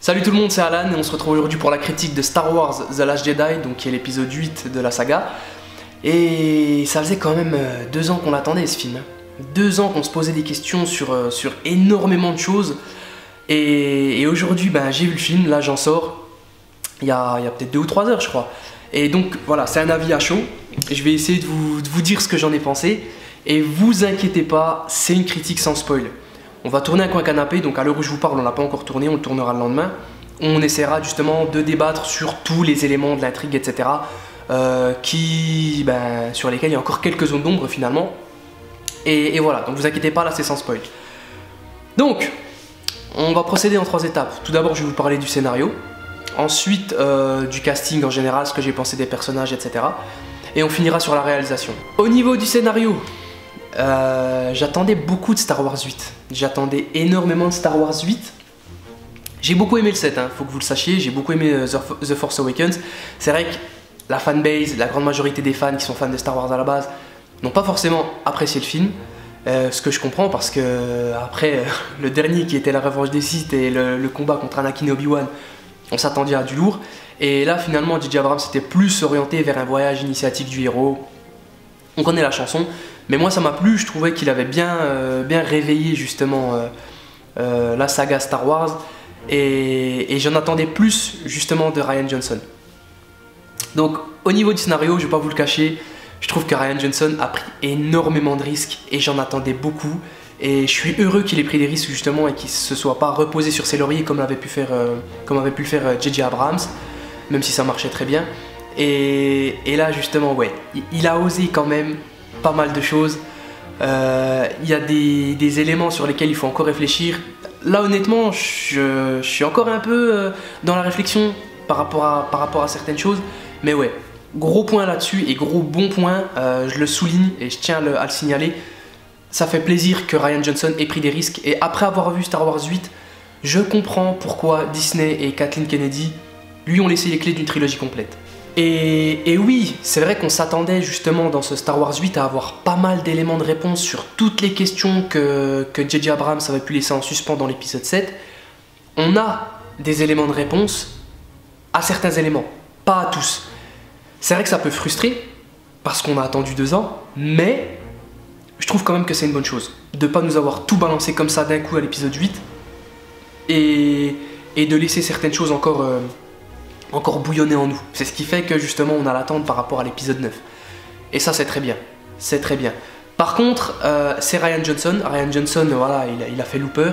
Salut tout le monde, c'est Alan et on se retrouve aujourd'hui pour la critique de Star Wars The Last Jedi, donc qui est l'épisode 8 de la saga. Et ça faisait quand même 2 ans qu'on l'attendait ce film. 2 ans qu'on se posait des questions sur énormément de choses. Et aujourd'hui, j'ai vu le film, là j'en sors, il y a peut-être 2 ou 3 heures je crois. Et donc voilà, c'est un avis à chaud. Je vais essayer de vous dire ce que j'en ai pensé. Et vous inquiétez pas, c'est une critique sans spoil. On va tourner un coin canapé, donc à l'heure où je vous parle, on l'a pas encore tourné, on le tournera le lendemain. On essaiera justement de débattre sur tous les éléments de l'intrigue, etc. Sur lesquels il y a encore quelques zones d'ombre finalement. Et voilà, donc vous inquiétez pas, là c'est sans spoil. Donc, on va procéder en 3 étapes. Tout d'abord, je vais vous parler du scénario. Ensuite, du casting en général, ce que j'ai pensé des personnages, etc. Et on finira sur la réalisation. Au niveau du scénario, j'attendais beaucoup de Star Wars 8. J'attendais énormément de Star Wars 8. J'ai beaucoup aimé le 7, faut que vous le sachiez. J'ai beaucoup aimé The Force Awakens. C'est vrai que la fanbase, la grande majorité des fans qui sont fans de Star Wars à la base, n'ont pas forcément apprécié le film. Ce que je comprends parce que après le dernier qui était la revanche des Sith et le combat contre Anakin et Obi-Wan, on s'attendait à du lourd. Et là finalement J.J. Abrams s'était plus orienté vers un voyage initiatique du héros. On connaît la chanson, mais moi ça m'a plu, je trouvais qu'il avait bien réveillé justement la saga Star Wars et j'en attendais plus justement de Rian Johnson. Donc au niveau du scénario, je vais pas vous le cacher, je trouve que Rian Johnson a pris énormément de risques et j'en attendais beaucoup. Et je suis heureux qu'il ait pris des risques justement et qu'il ne se soit pas reposé sur ses lauriers comme avait pu le faire J.J. Abrams, même si ça marchait très bien. Et là justement, ouais, il a osé quand même pas mal de choses. Il y a des éléments sur lesquels il faut encore réfléchir. Là honnêtement, je suis encore un peu dans la réflexion par rapport à certaines choses. Mais ouais, gros point là-dessus et gros bon point, je le souligne et je tiens à le signaler. Ça fait plaisir que Rian Johnson ait pris des risques. Et après avoir vu Star Wars 8, je comprends pourquoi Disney et Kathleen Kennedy lui ont laissé les clés d'une trilogie complète. Et oui, c'est vrai qu'on s'attendait justement dans ce Star Wars 8 à avoir pas mal d'éléments de réponse sur toutes les questions que J.J. Abrams avait pu laisser en suspens dans l'épisode 7. On a des éléments de réponse à certains éléments, pas à tous. C'est vrai que ça peut frustrer, parce qu'on a attendu 2 ans, mais je trouve quand même que c'est une bonne chose de ne pas nous avoir tout balancé comme ça d'un coup à l'épisode 8 et de laisser certaines choses encore bouillonner en nous. C'est ce qui fait que justement on a l'attente par rapport à l'épisode 9. Et ça c'est très bien, c'est très bien. Par contre, c'est Rian Johnson. Rian Johnson, voilà, il a fait Looper.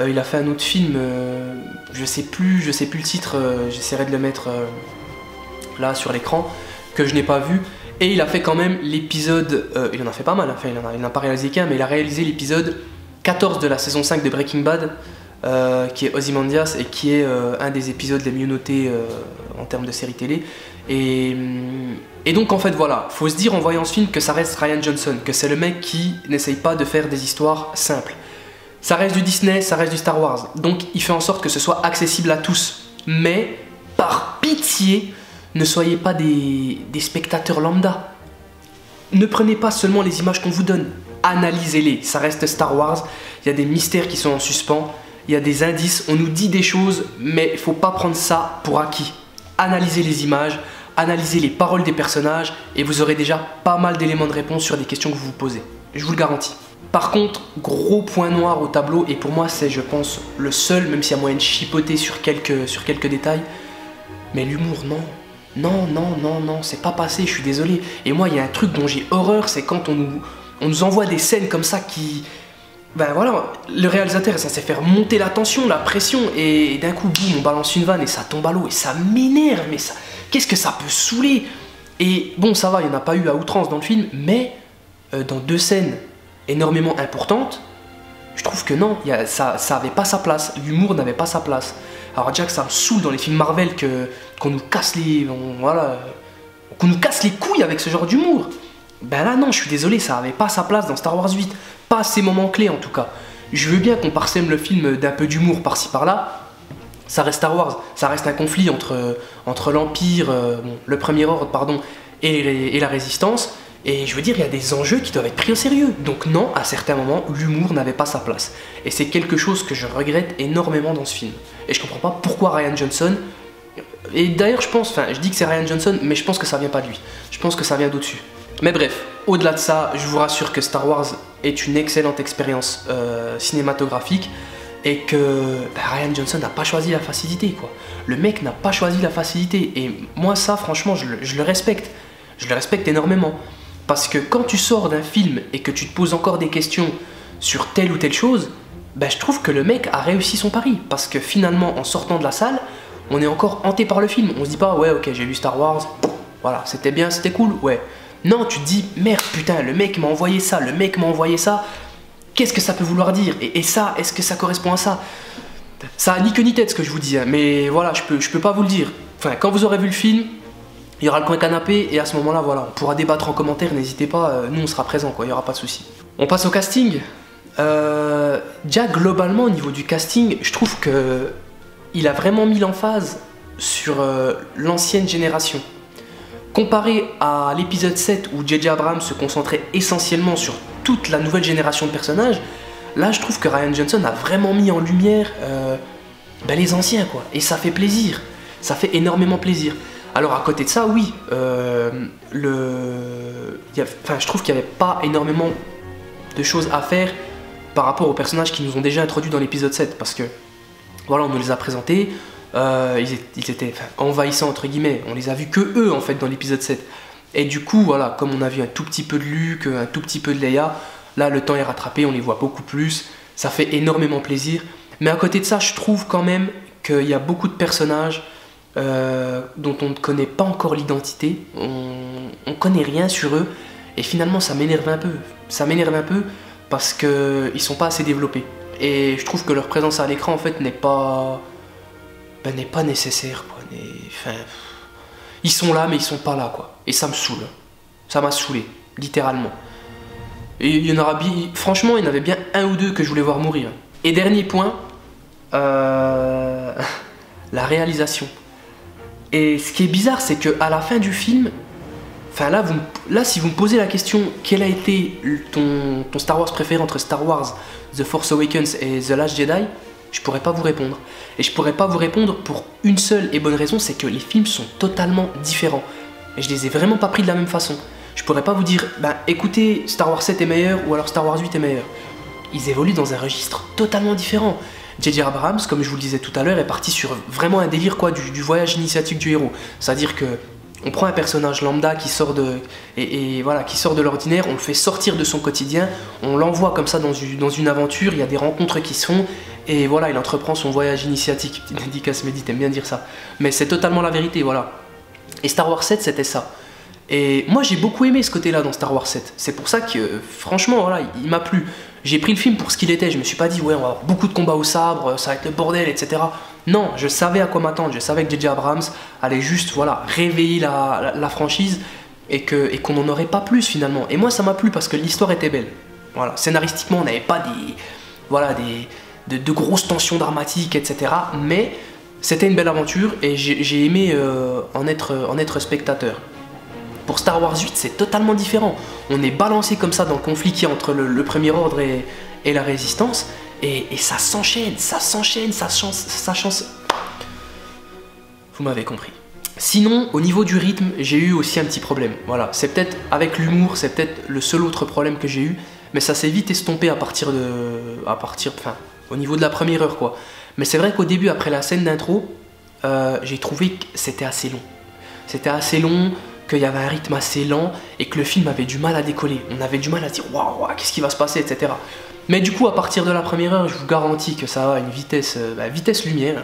Il a fait un autre film, je sais plus le titre, j'essaierai de le mettre là sur l'écran, que je n'ai pas vu. Et il a fait quand même l'épisode, il en a fait pas mal, enfin, il n'en a pas réalisé qu'un, mais il a réalisé l'épisode 14 de la saison 5 de Breaking Bad, qui est Ozymandias et qui est un des épisodes les mieux notés en termes de série télé. Et donc en fait voilà, faut se dire en voyant ce film que ça reste Rian Johnson, que c'est le mec qui n'essaye pas de faire des histoires simples. Ça reste du Disney, ça reste du Star Wars, donc il fait en sorte que ce soit accessible à tous. Mais par pitié, ne soyez pas des spectateurs lambda. Ne prenez pas seulement les images qu'on vous donne, analysez-les. Ça reste Star Wars, il y a des mystères qui sont en suspens, il y a des indices, on nous dit des choses, mais il ne faut pas prendre ça pour acquis. Analysez les images, analysez les paroles des personnages, et vous aurez déjà pas mal d'éléments de réponse sur des questions que vous vous posez. Je vous le garantis. Par contre, gros point noir au tableau, et pour moi c'est, je pense, le seul, même s'il y a moyen de chipoter sur quelques détails, mais l'humour, non. Non, c'est pas passé, je suis désolé. Et moi, il y a un truc dont j'ai horreur, c'est quand on nous envoie des scènes comme ça qui... Ben voilà, le réalisateur est censé faire monter la tension, la pression, et d'un coup, boum, on balance une vanne et ça tombe à l'eau, et ça m'énerve, mais ça... Qu'est-ce que ça peut saouler? Et bon, ça va, il n'y en a pas eu à outrance dans le film, mais dans 2 scènes énormément importantes, je trouve que non, ça avait pas sa place, l'humour n'avait pas sa place. Alors déjà que ça me saoule dans les films Marvel qu'on nous casse qu'on nous casse les couilles avec ce genre d'humour. Ben là non, je suis désolé, ça avait pas sa place dans Star Wars 8. Pas ces moments clés en tout cas. Je veux bien qu'on parsème le film d'un peu d'humour par-ci par-là. Ça reste Star Wars, ça reste un conflit entre l'Empire, le Premier Ordre, pardon, et la Résistance. Et je veux dire, il y a des enjeux qui doivent être pris au sérieux. Donc non, à certains moments, l'humour n'avait pas sa place. Et c'est quelque chose que je regrette énormément dans ce film. Et je comprends pas pourquoi Rian Johnson... Et d'ailleurs, je dis que c'est Rian Johnson, mais je pense que ça vient pas de lui. Je pense que ça vient d'au-dessus. Mais bref, au-delà de ça, je vous rassure que Star Wars est une excellente expérience cinématographique et que Rian Johnson n'a pas choisi la facilité, quoi. Le mec n'a pas choisi la facilité et moi ça, franchement, je le respecte. Je le respecte énormément. Parce que quand tu sors d'un film et que tu te poses encore des questions sur telle ou telle chose, je trouve que le mec a réussi son pari. Parce que finalement, en sortant de la salle, on est encore hanté par le film. On se dit pas, ouais, ok, j'ai vu Star Wars, voilà, c'était bien, c'était cool, ouais. Non, tu te dis, merde, putain, le mec m'a envoyé ça, qu'est-ce que ça peut vouloir dire? Et ça, est-ce que ça correspond à ça? Ça a ni queue ni tête ce que je vous dis, hein, mais voilà, je peux pas vous le dire. Enfin, quand vous aurez vu le film, il y aura le coin canapé et à ce moment-là, voilà, on pourra débattre en commentaire, n'hésitez pas, nous on sera présents, quoi, il y aura pas de souci. On passe au casting. Déjà, globalement, au niveau du casting, je trouve que il a vraiment mis l'emphase sur l'ancienne génération. Comparé à l'épisode 7 où J.J. Abrams se concentrait essentiellement sur toute la nouvelle génération de personnages, là je trouve que Rian Johnson a vraiment mis en lumière les anciens, quoi. Et ça fait plaisir, ça fait énormément plaisir. Alors à côté de ça, oui, je trouve qu'il n'y avait pas énormément de choses à faire par rapport aux personnages qui nous ont déjà introduits dans l'épisode 7, parce que voilà, on nous les a présentés, ils étaient envahissants entre guillemets, on les a vus que eux en fait dans l'épisode 7. Et du coup, voilà, comme on a vu un tout petit peu de Luke, un tout petit peu de Leia, là le temps est rattrapé, on les voit beaucoup plus, ça fait énormément plaisir. Mais à côté de ça, je trouve quand même qu'il y a beaucoup de personnages dont on ne connaît pas encore l'identité, on connaît rien sur eux, et finalement ça m'énerve un peu. Ça m'énerve un peu parce qu'ils sont pas assez développés. Et je trouve que leur présence à l'écran en fait n'est pas nécessaire, quoi. Ils sont là mais ils sont pas là, quoi. Et ça me saoule. Ça m'a saoulé, littéralement. Et il y en aura bien, franchement, il y en avait bien un ou deux que je voulais voir mourir. Et dernier point, la réalisation. Et ce qui est bizarre, c'est que à la fin du film, là, si vous me posez la question, quel a été ton Star Wars préféré entre Star Wars, The Force Awakens et The Last Jedi, je pourrais pas vous répondre. Et je pourrais pas vous répondre pour une seule et bonne raison, c'est que les films sont totalement différents. Et je les ai vraiment pas pris de la même façon. Je pourrais pas vous dire, écoutez, Star Wars 7 est meilleur ou alors Star Wars 8 est meilleur. Ils évoluent dans un registre totalement différent. J.J. Abrams, comme je vous le disais tout à l'heure, est parti sur vraiment un délire, quoi, du voyage initiatique du héros. C'est-à-dire que on prend un personnage lambda qui sort de l'ordinaire, on le fait sortir de son quotidien, on l'envoie comme ça dans une aventure, il y a des rencontres qui se font, et voilà, il entreprend son voyage initiatique. Petite dédicace Mehdi, t'aimes bien dire ça. Mais c'est totalement la vérité, voilà. Et Star Wars 7, c'était ça. Et moi, j'ai beaucoup aimé ce côté-là dans Star Wars 7. C'est pour ça que, franchement, voilà, il m'a plu. J'ai pris le film pour ce qu'il était, je me suis pas dit, ouais, on va avoir beaucoup de combats au sabre, ça va être le bordel, etc. Non, je savais à quoi m'attendre, je savais que J.J. Abrams allait juste, voilà, réveiller la franchise et qu'on n'en aurait pas plus finalement. Et moi, ça m'a plu parce que l'histoire était belle. Voilà, scénaristiquement, on n'avait pas de grosses tensions dramatiques, etc. Mais c'était une belle aventure et j'ai aimé en être spectateur. Pour Star Wars 8, c'est totalement différent. On est balancé comme ça dans le conflit qui est entre le Premier Ordre et la Résistance. Et ça s'enchaîne. Vous m'avez compris. Sinon, au niveau du rythme, j'ai eu aussi un petit problème. Voilà, c'est peut-être avec l'humour, c'est peut-être le seul autre problème que j'ai eu. Mais ça s'est vite estompé au niveau de la première heure, quoi. Mais c'est vrai qu'au début, après la scène d'intro, j'ai trouvé que c'était assez long. C'était assez long, qu'il y avait un rythme assez lent et que le film avait du mal à décoller. On avait du mal à se dire waouh, qu'est-ce qui va se passer, etc. Mais du coup, à partir de la première heure, je vous garantis que ça va à une vitesse lumière.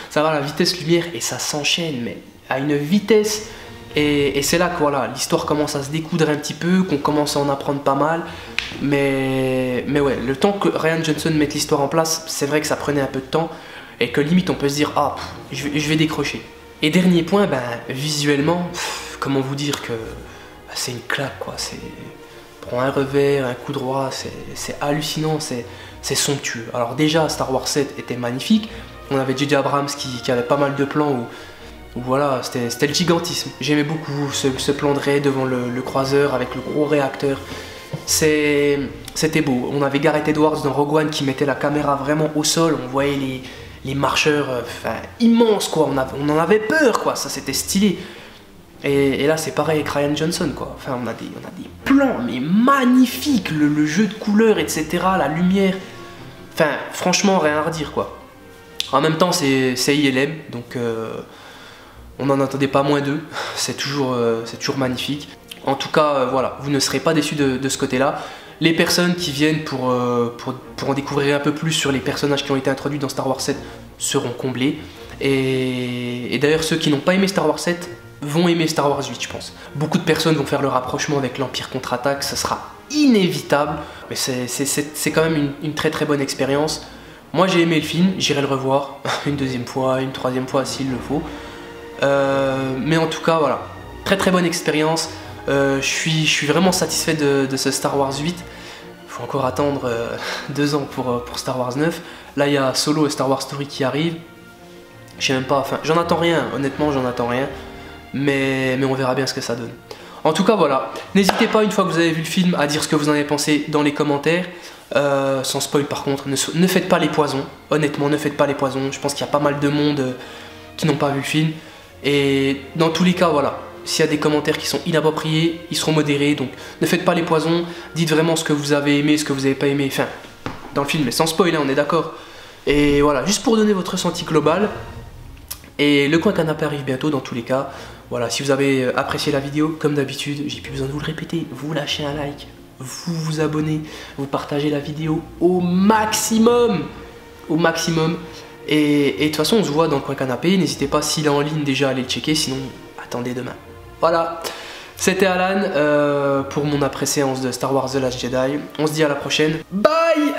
Ça va à la vitesse lumière et ça s'enchaîne, mais à une vitesse. Et c'est là que voilà, l'histoire commence à se découdre un petit peu, qu'on commence à en apprendre pas mal. Mais ouais, le temps que Rian Johnson mette l'histoire en place, c'est vrai que ça prenait un peu de temps et que limite on peut se dire ah, je vais décrocher. Et dernier point, visuellement, comment vous dire que c'est une claque, quoi. Prends un revers, un coup droit, c'est hallucinant, c'est somptueux. Alors déjà, Star Wars 7 était magnifique. On avait J.J. Abrams qui avait pas mal de plans Donc voilà, c'était le gigantisme. J'aimais beaucoup ce plan de raid devant le croiseur avec le gros réacteur. C'était beau. On avait Gareth Edwards dans Rogue One qui mettait la caméra vraiment au sol. On voyait les marcheurs immenses, quoi. On en avait peur, quoi. Ça, c'était stylé. Et là, c'est pareil avec Ryan Johnson, quoi. Enfin, on a des plans, mais magnifiques. Le jeu de couleurs, etc. La lumière. Enfin, franchement, rien à redire, quoi. En même temps, c'est ILM, donc on n'en attendait pas moins d'eux. C'est toujours magnifique. En tout cas, voilà, vous ne serez pas déçus de ce côté-là. Les personnes qui viennent pour en découvrir un peu plus sur les personnages qui ont été introduits dans Star Wars 7 seront comblés. Et d'ailleurs, ceux qui n'ont pas aimé Star Wars 7 vont aimer Star Wars 8, je pense. Beaucoup de personnes vont faire le rapprochement avec l'Empire contre-attaque, ça sera inévitable. Mais c'est quand même une très très bonne expérience. Moi j'ai aimé le film, j'irai le revoir une deuxième fois, une troisième fois s'il le faut. Mais en tout cas, voilà, très très bonne expérience. Je suis vraiment satisfait de ce Star Wars 8. Il faut encore attendre 2 ans pour Star Wars 9. Là il y a Solo et Star Wars Story qui arrivent. Je sais même pas, enfin j'en attends rien, honnêtement j'en attends rien. Mais on verra bien ce que ça donne. En tout cas voilà, n'hésitez pas une fois que vous avez vu le film à dire ce que vous en avez pensé dans les commentaires. Sans spoil par contre, ne faites pas les poisons, honnêtement ne faites pas les poisons. Je pense qu'il y a pas mal de monde qui n'ont pas vu le film. Et dans tous les cas voilà, s'il y a des commentaires qui sont inappropriés, ils seront modérés. Donc ne faites pas les poisons, dites vraiment ce que vous avez aimé, ce que vous n'avez pas aimé. Enfin, dans le film, mais sans spoil, hein, on est d'accord. Et voilà, juste pour donner votre ressenti global. Et le coin canapé arrive bientôt dans tous les cas. Voilà, si vous avez apprécié la vidéo, comme d'habitude, j'ai plus besoin de vous le répéter, vous lâchez un like, vous vous abonnez, vous partagez la vidéo au maximum. Au maximum. Et de toute façon, on se voit dans le coin canapé. N'hésitez pas, s'il est en ligne déjà, à aller le checker, sinon attendez demain. Voilà, c'était Alan pour mon après-séance de Star Wars The Last Jedi. On se dit à la prochaine. Bye!